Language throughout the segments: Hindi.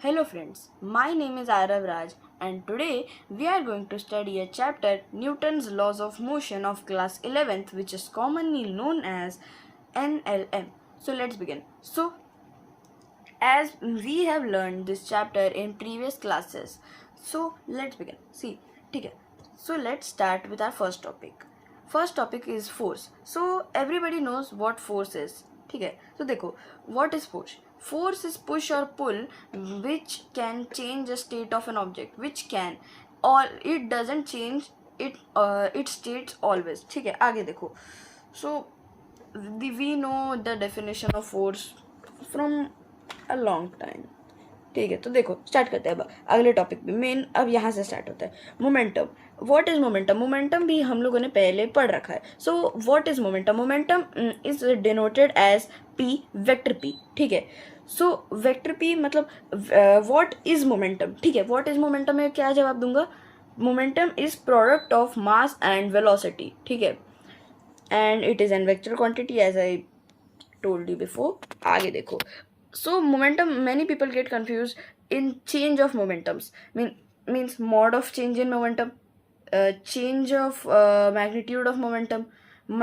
Hello friends, my name is Arav Raj and today we are going to study a chapter Newton's Laws of Motion of class 11th, which is commonly known as NLM. So let's begin. As we have learned this chapter in previous classes, so let's begin. See, okay. So let's start with our first topic. First topic is force. So everybody knows what force is. ठीक है, तो देखो, what is force? Force is push or pull which can change the state of an object, which can, or it doesn't change it states always. ठीक है, आगे देखो. So we know the definition of force from a long time. ठीक है, तो देखो स्टार्ट करते हैं अब अगले टॉपिक पे. मेन अब यहाँ से स्टार्ट होता है momentum. What is momentum? Momentum भी हम लोगों ने पहले पढ़ रखा है. So what is momentum? Momentum is denoted as P, vector P. ठीक है, सो वेक्टर पी मतलब व्हाट इज मोमेंटम. ठीक है, व्हाट इज मोमेंटम में क्या जवाब दूंगा? Momentum is product of mass and velocity. ठीक है, and it is an vector quantity as I told you before. आगे देखो. So momentum, many people get confused in change of momentums. Means mode of change in momentum, change of magnitude of momentum,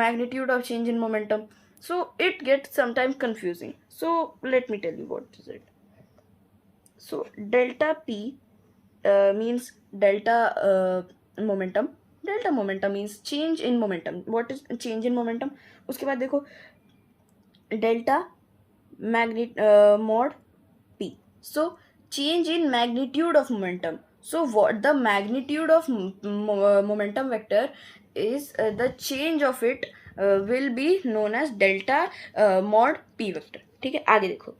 magnitude of change in momentum. So it gets sometimes confusing. So let me tell you what is it. So delta p means delta momentum. Delta momentum means change in momentum. What is change in momentum? उसके बाद देखो delta mod p. So change in magnitude of momentum. So what the magnitude of momentum vector is, the change of it will be known as delta mod p vector. ठीक है, आगे देखो.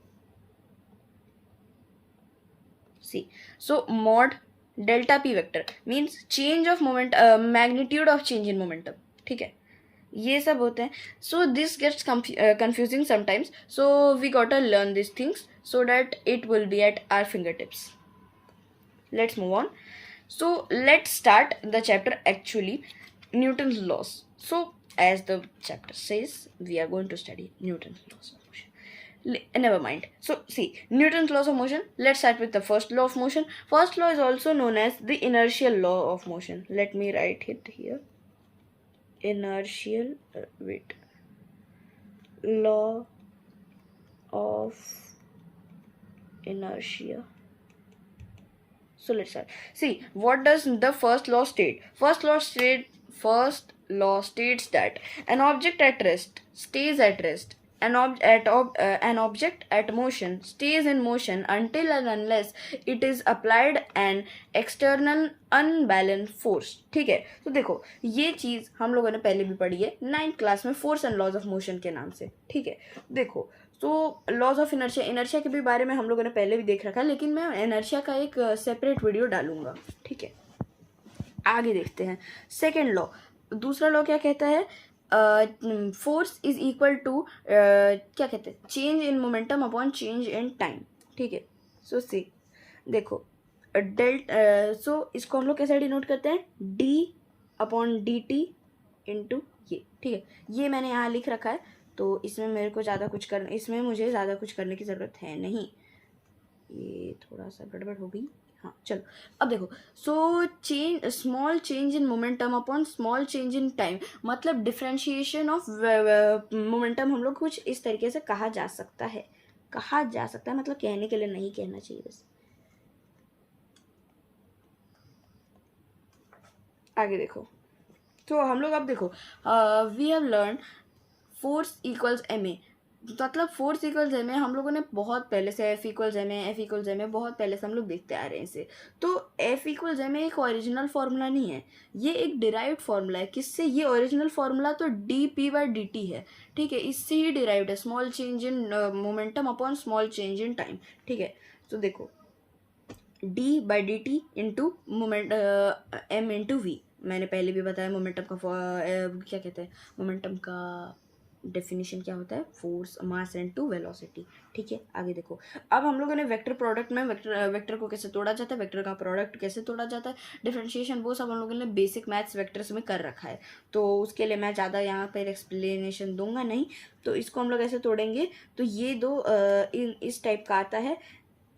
See, so mod delta p vector means change of magnitude of change in momentum. ठीक है, ये सब होते हैं. So this gets confusing sometimes, so we gotta learn these things so that it will be at our fingertips. Let's move on. So let's start the chapter actually. Newton's laws. So as the chapter says, we are going to study Newton's laws of motion. Never mind. So see, Newton's laws of motion. Let's start with the first law of motion. First law is also known as the inertial law of motion. Let me write it here. Inertial law of inertia. So let's start. See, what does the first law state? First law states that an object at rest stays at rest. An object at motion stays in motion until and unless it is applied an external unbalanced force. ठीक है, तो देखो ये चीज़ हम लोगों ने पहले भी पढ़ी है 9th क्लास में, force and laws of motion के नाम से. ठीक है, देखो तो लॉज ऑफ इनर्शिया के भी बारे में हम लोगों ने पहले भी देख रखा है, लेकिन मैं इनर्शिया का एक सेपरेट वीडियो डालूंगा. ठीक है, आगे देखते हैं. सेकेंड लॉ, दूसरा लॉ क्या कहता है? फोर्स इज इक्वल टू क्या कहते हैं? Change in momentum upon change in time. ठीक है, सो सी देखो सो इसको हम लोग कैसे डिनोट करते हैं? D upon D T into ये. ठीक है, ये मैंने यहाँ लिख रखा है, तो इसमें मेरे को ज़्यादा कुछ इसमें मुझे ज़्यादा कुछ करने की ज़रूरत है नहीं. ये थोड़ा सा गड़बड़ हो गई. हाँ चलो, अब देखो. So change, small change in momentum upon small change in time, मतलब डिफ्रेंशिएशन ऑफ मोमेंटम हम लोग कुछ इस तरीके से कहा जा सकता है. मतलब कहने के लिए नहीं कहना चाहिए बस. आगे देखो. तो हम लोग अब देखो, we have learn force equals M A. मतलब फोर्स इक्वल्स एम ए हम लोगों ने बहुत पहले से, एफ इक्वल्स एम ए बहुत पहले से हम लोग देखते आ रहे हैं इसे. तो एफ इक्वल्स एम ए एक ओरिजिनल फार्मूला नहीं है, ये एक डिराइव्ड फार्मूला है. किससे? ये ओरिजिनल फार्मूला तो D P by D T है. ठीक है, इससे ही डिराइव्ड है, small change in momentum upon small change in time. ठीक है, तो देखो D by D T into moment M into V. मैंने पहले भी बताया मोमेंटम का क्या कहते हैं, मोमेंटम का डेफिनेशन क्या होता है? Force, mass and to velocity. ठीक है, आगे देखो. अब हम लोगों ने वेक्टर प्रोडक्ट में वेक्टर को कैसे तोड़ा जाता है, वेक्टर का प्रोडक्ट कैसे तोड़ा जाता है, डिफरेंशिएशन, वो सब हम लोगों ने बेसिक मैथ्स वेक्टर्स में कर रखा है. तो उसके लिए मैं ज़्यादा यहाँ पर एक्सप्लेनेशन दूंगा नहीं. तो इसको हम लोग ऐसे तोड़ेंगे. तो ये दो इस टाइप का आता है.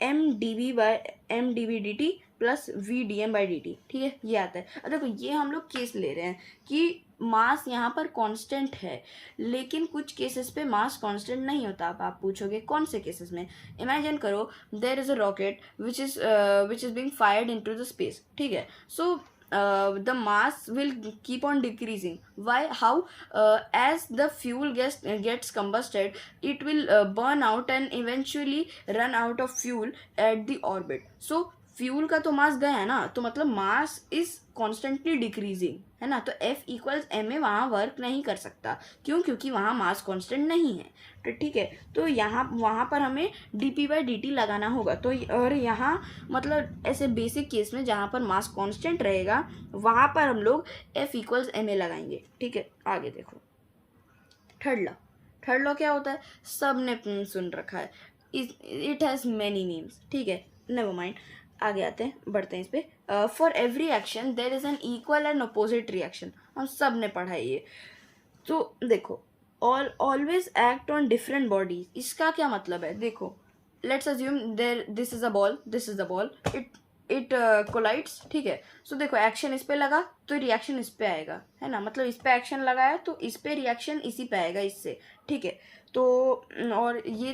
mdv/mdv/dt प्लस vdm/dt, ठीक है, ये आता है। अब देखो ये हम लोग केस ले रहे हैं कि मास यहाँ पर कांस्टेंट है, लेकिन कुछ केसेस पे मास कांस्टेंट नहीं होता। अब आप पूछोगे कौन से केसेस में? इमेजिन करो there is a rocket which is being fired into the space, ठीक है। So the mass will keep on decreasing. Why? How? As the fuel gets combusted, it will burn out and eventually run out of fuel at the orbit. So fuel का तो मास गया है ना, तो मतलब मास इज कॉन्स्टेंटली डिक्रीजिंग, है ना। तो F इक्वल्स एम ए वहाँ वर्क नहीं कर सकता, क्यों? क्योंकि वहाँ मास कांस्टेंट नहीं है। तो ठीक है, तो यहाँ वहाँ पर हमें dp/dt लगाना होगा। तो और यहाँ मतलब ऐसे बेसिक केस में जहाँ पर मास कांस्टेंट रहेगा वहाँ पर हम लोग F इक्वल्स एम ए लगाएंगे, ठीक है। आगे देखो थर्ड लॉ क्या होता है? सब ने सुन रखा है, इट हैज़ मैनी नेम्स, ठीक है, नेवर माइंड। आगे आते हैं, बढ़ते हैं इस पे। For every action there is an equal and opposite reaction, हम सब ने पढ़ा है ये। तो देखो always act on different bodies, इसका क्या मतलब है? देखो let's assume there this is a ball, it collides, ठीक है। सो देखो एक्शन इस पे लगा तो रिएक्शन इस पे आएगा, है ना। मतलब इस पे एक्शन लगाया तो इस पे रिएक्शन इसी पे आएगा, इससे, ठीक है। तो और ये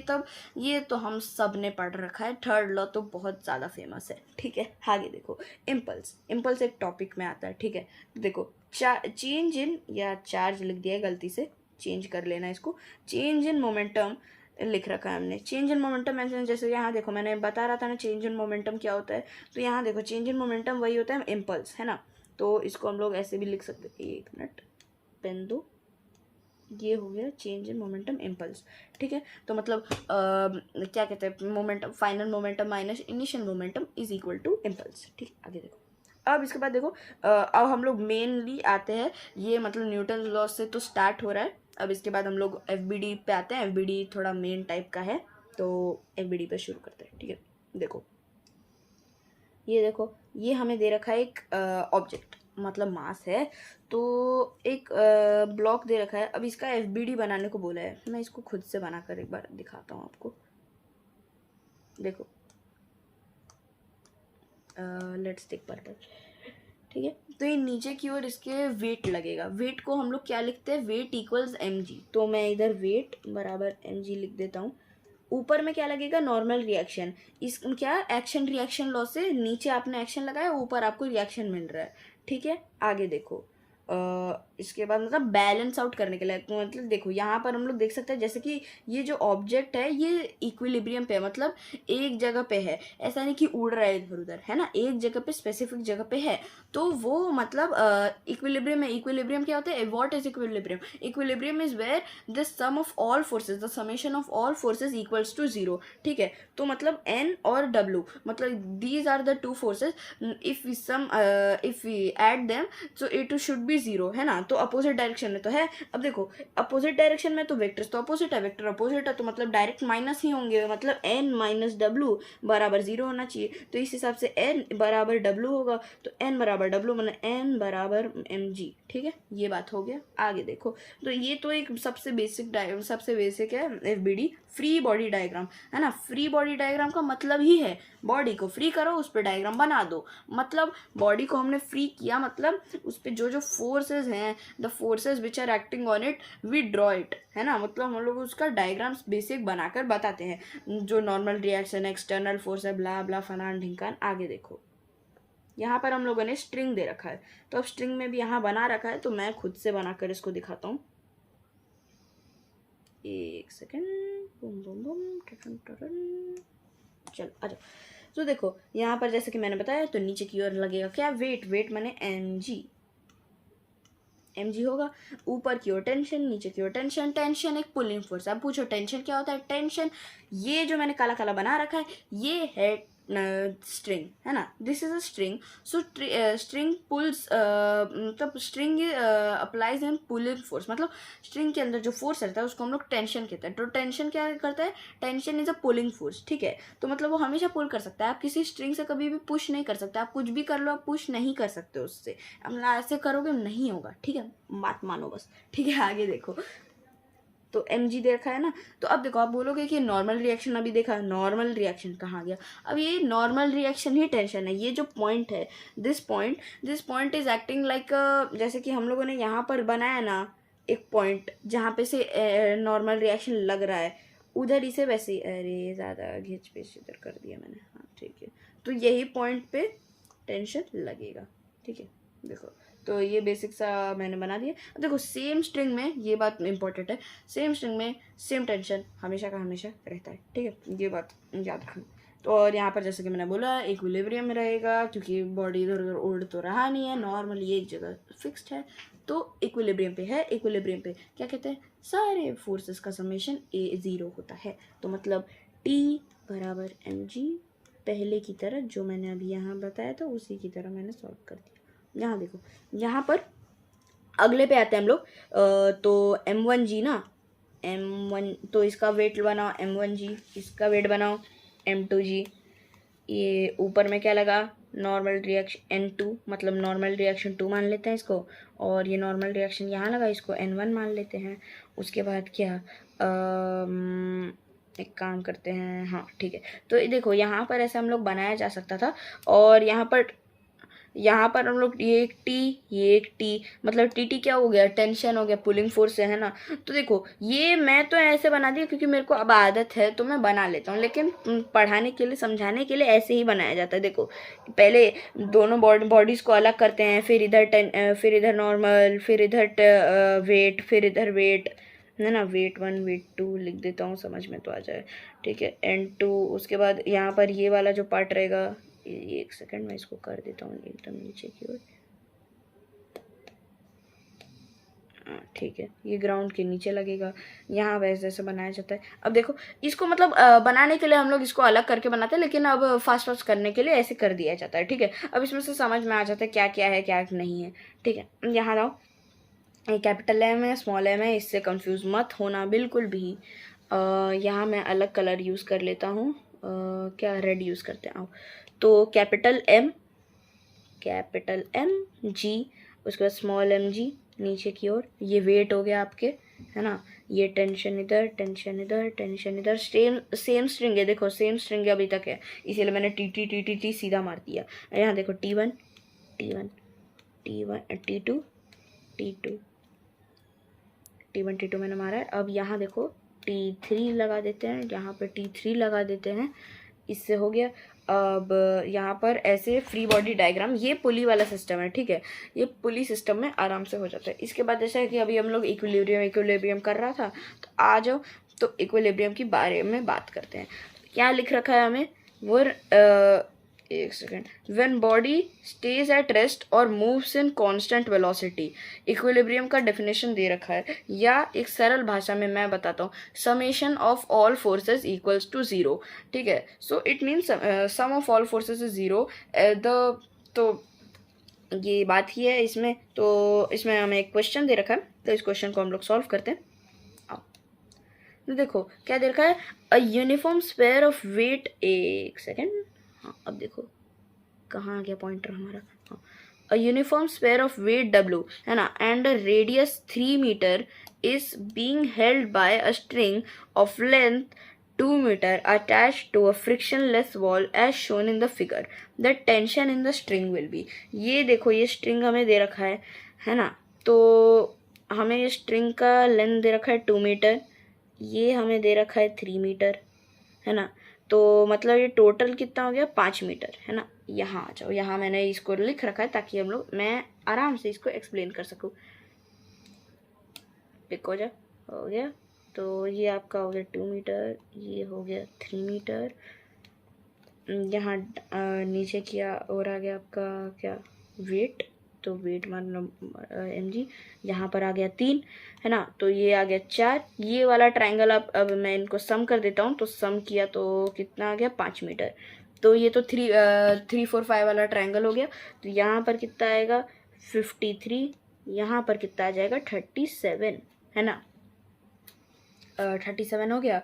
तो हम सब ने पढ़ रखा है, थर्ड लॉ तो बहुत ज़्यादा फेमस है, ठीक है। आगे देखो इम्पल्स एक टॉपिक में आता है, ठीक है। देखो चेंज इन, या चार्ज लिख दिया है गलती से, चेंज कर लेना इसको, चेंज इन मोमेंटम लिख रखा है हमने। चेंज इन मोमेंटम जैसे यहाँ देखो मैंने बता रहा था ना चेंज इन मोमेंटम क्या होता है, तो यहाँ देखो चेंज इन मोमेंटम वही होता है इम्पल्स, है ना। तो इसको हम लोग ऐसे भी लिख सकते हैं, एक मिनट पेन दो, ये हो गया चेंज इन मोमेंटम इम्पल्स, ठीक है। तो मतलब क्या कहते हैं, momentum, final momentum minus initial momentum is equal to impulse, ठीक। आगे देखो, अब इसके बाद देखो अब हम लोग मेनली आते हैं, ये मतलब न्यूटन लॉ से तो स्टार्ट हो रहा है। अब इसके बाद हम लोग FBD पे आते हैं, FBD थोड़ा मेन टाइप का है, तो FBD पे शुरू करते हैं, ठीक है। देखो ये हमें दे रखा है एक ऑब्जेक्ट, मतलब मास है, तो एक ब्लॉक दे रखा है। अब इसका FBD बनाने को बोला है, मैं इसको खुद से बनाकर एक बार दिखाता हूँ आपको। देखो लेट्स टेक पर्पल, ठीक है। तो ये नीचे की ओर इसके वेट लगेगा, वेट को हम लोग क्या लिखते हैं, वेट इक्वल्स mg, तो मैं इधर वेट बराबर mg लिख देता हूँ। ऊपर में क्या लगेगा, नॉर्मल रिएक्शन, इस क्या एक्शन रिएक्शन लॉ से नीचे आपने एक्शन लगाया, ऊपर आपको रिएक्शन मिल रहा है, ठीक है। आगे देखो इसके बाद मतलब बैलेंस आउट करने के लिए, मतलब देखो यहाँ पर हम लोग देख सकते हैं जैसे कि ये जो ऑब्जेक्ट है ये इक्विलिब्रियम पे है, मतलब एक जगह पे है, ऐसा नहीं कि उड़ रहा है इधर उधर, है ना, एक जगह पे स्पेसिफिक जगह पे है, तो वो मतलब इक्विलिब्रियम है। इक्विलिब्रियम क्या होता है, what is equilibrium? Equilibrium is where the sum of all forces, the summation of all forces equals to 0, ठीक है। तो मतलब N और W, मतलब these are the two forces, if we add them so it should be 0, है ना। तो अपोजिट डायरेक्शन में तो है। अब देखो अपोजिट डायरेक्शन में तो वेक्टर्स तो अपोजिट है, वेक्टर अपोजिट है, तो मतलब डायरेक्ट माइनस ही होंगे, मतलब N माइनस W बराबर 0 होना चाहिए। तो इस हिसाब से N बराबर W होगा, तो N बराबर W मतलब N बराबर mg, ठीक है। ये बात हो गया। आगे देखो, तो ये तो एक सबसे बेसिक है FBD, फ्री बॉडी डायग्राम, है ना। फ्री बॉडी डायग्राम का मतलब ही है बॉडी को फ्री करो, उस पर डायग्राम बना दो, मतलब बॉडी को हमने फ्री किया, मतलब उस पर जो फोर्सेस हैं, the forces which are acting on it we draw it, है ना। मतलब हम लोग उसका डायग्राम्स बेसिक बनाकर बताते हैं, जो नॉर्मल रिएक्शन, एक्सटर्नल फोर्स है, ब्ला ब्ला फलान ढिंकान। आगे देखो यहाँ पर हम लोगों ने स्ट्रिंग दे रखा है, तो अब स्ट्रिंग में भी यहाँ बना रखा है, तो मैं खुद से बनाकर इसको दिखाता हूँ, एक सेकेंड, बूम बूम बूम, चलो अच्छा। तो देखो यहाँ पर जैसे कि मैंने बताया, तो नीचे की ओर लगेगा क्या, वेट माने mg होगा, ऊपर की ओर टेंशन, नीचे की ओर टेंशन एक पुलिंग फोर्स। अब पूछो टेंशन क्या होता है? टेंशन, ये जो मैंने काला काला बना रखा है ये है स्ट्रिंग, है ना, this is a string. So string pulls, मतलब string applies in pulling force, मतलब स्ट्रिंग के अंदर जो फोर्स रहता है उसको हम लोग टेंशन कहते हैं। तो टेंशन क्या करता है? Tension is a pulling force, ठीक है। तो मतलब वो हमेशा पुल कर सकता है, आप किसी स्ट्रिंग से कभी भी पुश नहीं कर सकते, आप कुछ भी कर लो आप पुश नहीं कर सकते उससे, अब ऐसे करोगे नहीं होगा, ठीक है, बात मानो बस, ठीक है। आगे देखो, तो mg देखा है ना। तो अब देखो आप बोलोगे कि नॉर्मल रिएक्शन अभी देखा, नॉर्मल रिएक्शन कहाँ गया? अब ये नॉर्मल रिएक्शन ही टेंशन है। ये जो पॉइंट है, this point is acting like, जैसे कि हम लोगों ने यहाँ पर बनाया ना एक पॉइंट जहाँ पे से नॉर्मल रिएक्शन लग रहा है, उधर इसे वैसे ही, अरे ज़्यादा घिंच पेच इधर कर दिया मैंने, हाँ ठीक है। तो यही पॉइंट पे टेंशन लगेगा, ठीक है। देखो तो ये बेसिक सा मैंने बना दिया। अब देखो सेम स्ट्रिंग में, ये बात इंपॉर्टेंट है, सेम स्ट्रिंग में सेम टेंशन हमेशा का हमेशा रहता है, ठीक है, ये बात याद रखना। तो और यहाँ पर जैसे कि मैंने बोला इक्विलिब्रियम में रहेगा, क्योंकि बॉडी इधर उधर उड़ तो रहा नहीं है, नॉर्मली एक जगह फिक्स्ड है, तो इक्विलिब्रियम पे है। इक्विलिब्रियम पे क्या कहते हैं, सारे फोर्सेस का समेशन A0 होता है। तो मतलब T बराबर mg, पहले की तरह जो मैंने अभी यहाँ बताया था उसी की तरह मैंने सॉल्व कर दिया। यहाँ देखो, यहाँ पर अगले पे आते हैं हम लोग। तो m1g ना, m1, तो इसका वेट बनाओ m1g, इसका वेट बनाओ m2g। ये ऊपर में क्या लगा, नॉर्मल रिएक्शन n2, मतलब नॉर्मल रिएक्शन 2 मान लेते हैं इसको, और ये नॉर्मल रिएक्शन यहाँ लगा, इसको n1 मान लेते हैं। उसके बाद क्या, एक काम करते हैं, हाँ ठीक है। तो देखो यहाँ पर ऐसे हम लोग बनाया जा सकता था, और यहाँ पर हम लोग ये एक टी, मतलब टी क्या हो गया, टेंशन हो गया, पुलिंग फोर्स है ना। तो देखो ये मैं तो ऐसे बना दिया क्योंकि मेरे को अब आदत है तो मैं बना लेता हूँ, लेकिन पढ़ाने के लिए समझाने के लिए ऐसे ही बनाया जाता है। देखो पहले दोनों बॉडीज़ को अलग करते हैं, फिर इधर नॉर्मल, फिर इधर वेट, फिर इधर वेट, है ना, वेट 1 वेट 2 लिख देता हूँ, समझ में तो आ जाए, ठीक है, n2। उसके बाद यहाँ पर ये वाला जो पार्ट रहेगा, एक सेकंड मैं इसको कर देता हूँ एकदम नीचे की ओर, ठीक है, ये ग्राउंड के नीचे लगेगा। यहाँ वैसे जैसे बनाया जाता है। अब देखो इसको मतलब बनाने के लिए हम लोग इसको अलग करके बनाते हैं, लेकिन अब फास्ट करने के लिए ऐसे कर दिया जाता है, ठीक है। अब इसमें से समझ में आ जाता है क्या क्या है क्या नहीं है, ठीक है। यहाँ आओ, ये कैपिटल एम है, स्मॉल एम है, इससे कंफ्यूज मत होना बिल्कुल भी। यहाँ मैं अलग कलर यूज़ कर लेता हूँ, क्या रेड यूज़ करते हैं। तो कैपिटल एम जी, उसके बाद स्मॉल एम जी नीचे की ओर, ये वेट हो गया आपके, है ना, ये टेंशन इधर, टेंशन इधर, टेंशन इधर, सेम स्ट्रिंग है, देखो सेम स्ट्रिंग अभी तक है, इसीलिए मैंने टी सीधा मार दिया। यहाँ देखो T1 T2 T2 मैंने मारा है। अब यहाँ देखो T3 लगा देते हैं, यहाँ पे T3 लगा देते हैं, इससे हो गया। अब यहाँ पर ऐसे फ्री बॉडी डायग्राम, ये पुली वाला सिस्टम है, ठीक है, ये पुली सिस्टम में आराम से हो जाता है। इसके बाद जैसा है कि अभी हम लोग इक्विलिब्रियम कर रहा था, तो आ जाओ तो इक्विलिब्रियम की बारे में बात करते हैं। क्या लिख रखा है हमें, वो एक second, when body stays at rest और moves in constant velocity. Equilibrium का डेफिनेशन दे रखा है, या एक सरल भाषा में मैं बताता हूँ, summation of all forces equals to 0, ठीक है। So it means sum of all forces is 0 तो ये बात ही है इसमें। तो इसमें हमें एक क्वेश्चन दे रखा है, तो इस क्वेश्चन को हम लोग सॉल्व करते हैं। तो देखो क्या दे रखा है, a uniform sphere of weight, एक सेकेंड, हाँ अब देखो कहाँ आ गया पॉइंटर हमारा, हाँ, a uniform sphere of weight W, है ना, and radius 3 metre is being held by a string of length 2 metre attached to a frictionless wall as shown in the figure, the tension in the string will be. ये देखो ये स्ट्रिंग हमें दे रखा है ना, तो हमें ये स्ट्रिंग का लेंथ दे रखा है 2 मीटर, ये हमें दे रखा है 3 मीटर, है ना, तो मतलब ये टोटल कितना हो गया 5 मीटर, है ना। यहाँ आ जाओ, यहाँ मैंने इसको लिख रखा है ताकि मैं आराम से इसको एक्सप्लेन कर सकूँ। पिक हो गया, तो ये आपका हो गया 2 मीटर, ये हो गया 3 मीटर, यहाँ नीचे किया और आ गया आपका क्या, वेट, तो वेट मान लो mg, यहाँ पर आ गया 3, है ना, तो ये आ गया 4। ये वाला ट्रायंगल अब मैं इनको सम कर देता हूँ, तो सम किया तो कितना आ गया 5 मीटर। तो ये तो 3 4 5 वाला ट्रायंगल हो गया। तो यहाँ पर कितना आएगा 53, यहाँ पर कितना आ जाएगा 37, है ना, 37 हो गया।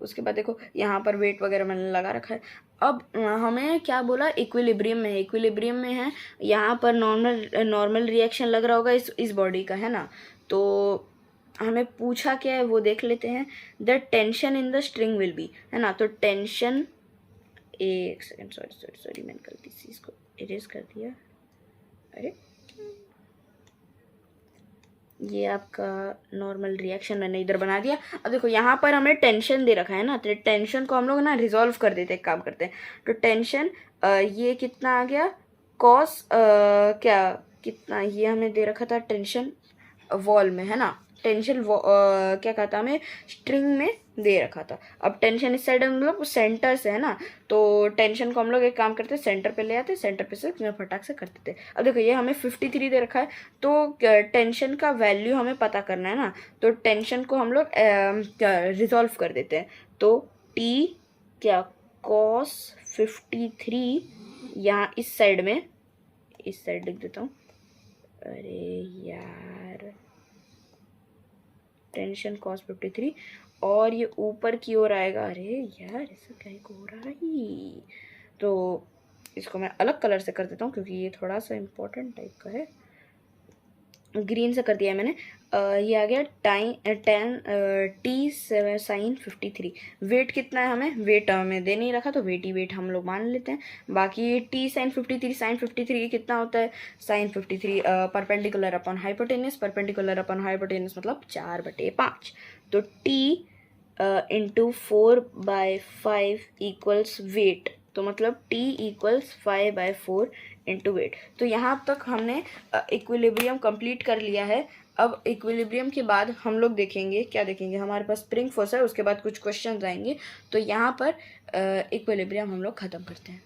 उसके बाद देखो यहाँ पर वेट वगैरह मैंने लगा रखा है। अब हमें क्या बोला, इक्विलिब्रियम में है, यहाँ पर नॉर्मल रिएक्शन लग रहा होगा इस बॉडी का, है ना। तो हमें पूछा क्या है वो देख लेते हैं। The tension in the string will B, है ना। तो टेंशन, एक सेकेंड, सॉरी मैंने गलती से इसको इरेज कर दिया। अरे ये आपका नॉर्मल रिएक्शन मैंने इधर बना दिया। अब देखो यहाँ पर हमें टेंशन दे रखा है ना, तो टेंशन को हम लोग ना रिजॉल्व कर देते हैं, काम करते हैं। तो टेंशन ये कितना आ गया, कॉस क्या कितना, ये हमें दे रखा था टेंशन वॉल में, है ना। टेंशन क्या कहता हमें स्ट्रिंग में दे रखा था। अब टेंशन इस साइड हम लोग सेंटर से, है ना, तो टेंशन को हम लोग एक काम करते हैं, सेंटर पे ले आते, सेंटर पे से फटाक से कर देते। अब देखो ये हमें 53 दे रखा है, तो टेंशन का वैल्यू हमें पता करना है ना। तो टेंशन को हम लोग रिजॉल्व कर देते हैं। तो टी क्या कॉस 53, यहाँ इस साइड में, इस साइड लिख देता हूँ। अरे यार, टेंशन कॉस 53 और ये ऊपर की ओर आएगा। अरे यार ऐसा क्या हो रहा है। तो इसको मैं अलग कलर से कर देता हूँ क्योंकि ये थोड़ा सा इम्पोर्टेंट टाइप का है। ग्रीन से कर दिया है मैंने। ये आ गया टी साइन 53। वेट कितना है, हमें वेट हमें दे नहीं रखा, तो वेट ही वेट हम लोग मान लेते हैं। बाकी टी साइन 53 कितना होता है, sine 53 perpendicular upon hypotenuse, perpendicular upon hypotenuse मतलब 4/5। तो टी इंटू 4/5 इक्वल्स वेट, तो मतलब t इक्वल्स 5/4 इंटू वेट। तो यहाँ तक हमने इक्विलिब्रियम कंप्लीट कर लिया है। अब इक्विलिब्रियम के बाद हम लोग देखेंगे, क्या देखेंगे, हमारे पास स्प्रिंग फोर्स है, उसके बाद कुछ क्वेश्चंस आएंगे। तो यहाँ पर इक्विलिब्रियम हम लोग ख़त्म करते हैं।